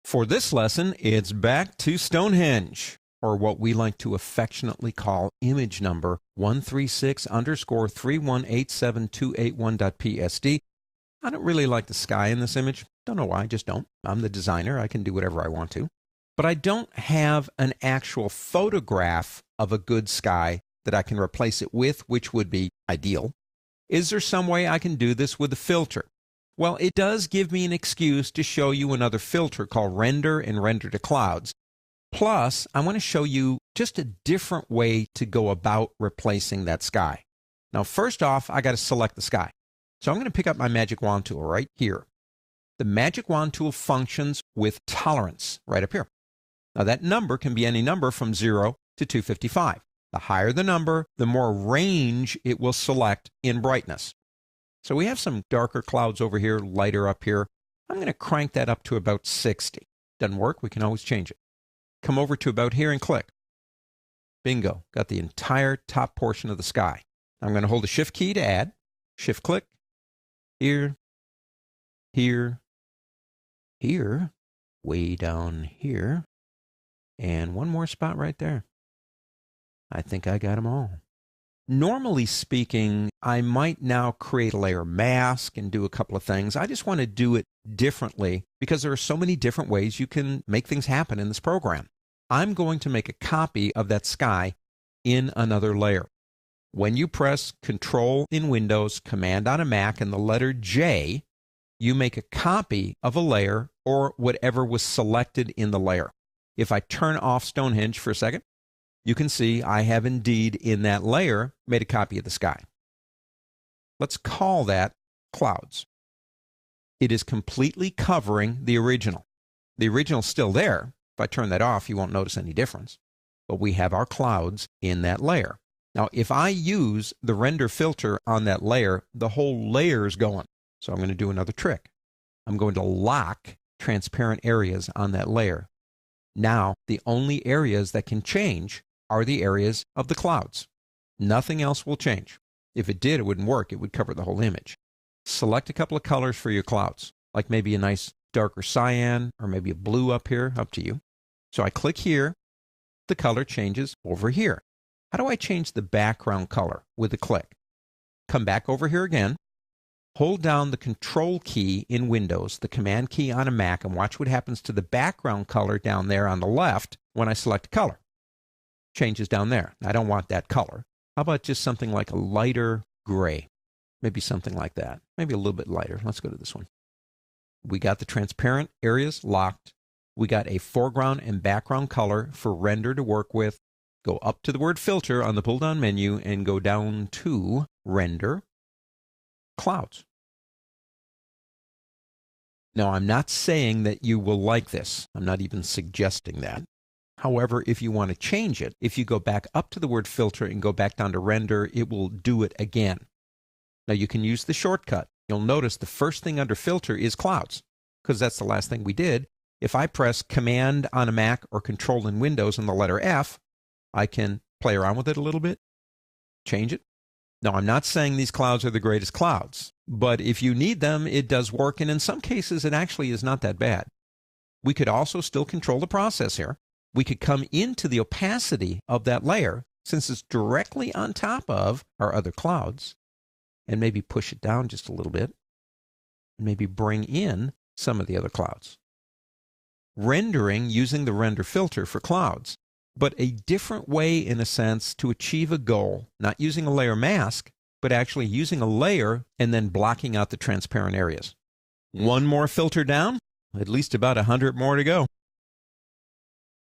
For this lesson, it's back to Stonehenge, or what we like to affectionately call image number 136_3187281.psd. I don't really like the sky in this image. Don't know why, I just don't. I'm the designer. I can do whatever I want to. But I don't have an actual photograph of a good sky that I can replace it with, which would be ideal. Is there some way I can do this with a filter? Well, it does give me an excuse to show you another filter called Render and Render to Clouds. Plus, I want to show you just a different way to go about replacing that sky. Now, first off, I got to select the sky. So I'm going to pick up my Magic Wand tool right here. The Magic Wand tool functions with tolerance right up here. Now, that number can be any number from 0 to 255. The higher the number, the more range it will select in brightness. So we have some darker clouds over here, lighter up here. I'm going to crank that up to about 60. Doesn't work, we can always change it. Come over to about here and click. Bingo, got the entire top portion of the sky. I'm going to hold the Shift key to add. Shift click. Here, here, here, way down here, and one more spot right there. I think I got them all. Normally speaking, I might now create a layer mask and do a couple of things. I just want to do it differently because there are so many different ways you can make things happen in this program. I'm going to make a copy of that sky in another layer. When you press Control in Windows, Command on a Mac, and the letter J, you make a copy of a layer or whatever was selected in the layer. If I turn off Stonehenge for a second, you can see I have indeed in that layer made a copy of the sky. Let's call that Clouds. It is completely covering the original. The original's still there. If I turn that off, you won't notice any difference. But we have our clouds in that layer. Now, if I use the render filter on that layer, the whole layer is going. So I'm going to do another trick. I'm going to lock transparent areas on that layer. Now, the only areas that can change are the areas of the clouds. Nothing else will change. If it did, it wouldn't work. It would cover the whole image. Select a couple of colors for your clouds, like maybe a nice darker cyan or maybe a blue up here, up to you. So I click here. The color changes over here. How do I change the background color? With a click. Come back over here again. Hold down the Control key in Windows, the Command key on a Mac, and watch what happens to the background color down there on the left when I select color. Changes down there. I don't want that color. How about just something like a lighter gray? Maybe something like that. Maybe a little bit lighter. Let's go to this one. We got the transparent areas locked. We got a foreground and background color for render to work with. Go up to the word filter on the pull-down menu and go down to Render, Clouds. Now, I'm not saying that you will like this. I'm not even suggesting that. However, if you want to change it, if you go back up to the word filter and go back down to render, it will do it again. Now, you can use the shortcut. You'll notice the first thing under filter is clouds, because that's the last thing we did. If I press Command on a Mac or Control in Windows and the letter F, I can play around with it a little bit, change it. Now, I'm not saying these clouds are the greatest clouds, but if you need them, it does work, and in some cases, it actually is not that bad. We could also still control the process here. We could come into the opacity of that layer, since it's directly on top of our other clouds, and maybe push it down just a little bit, and maybe bring in some of the other clouds. Rendering using the render filter for clouds, but a different way, in a sense, to achieve a goal, not using a layer mask, but actually using a layer and then blocking out the transparent areas. One more filter down, at least about 100 more to go.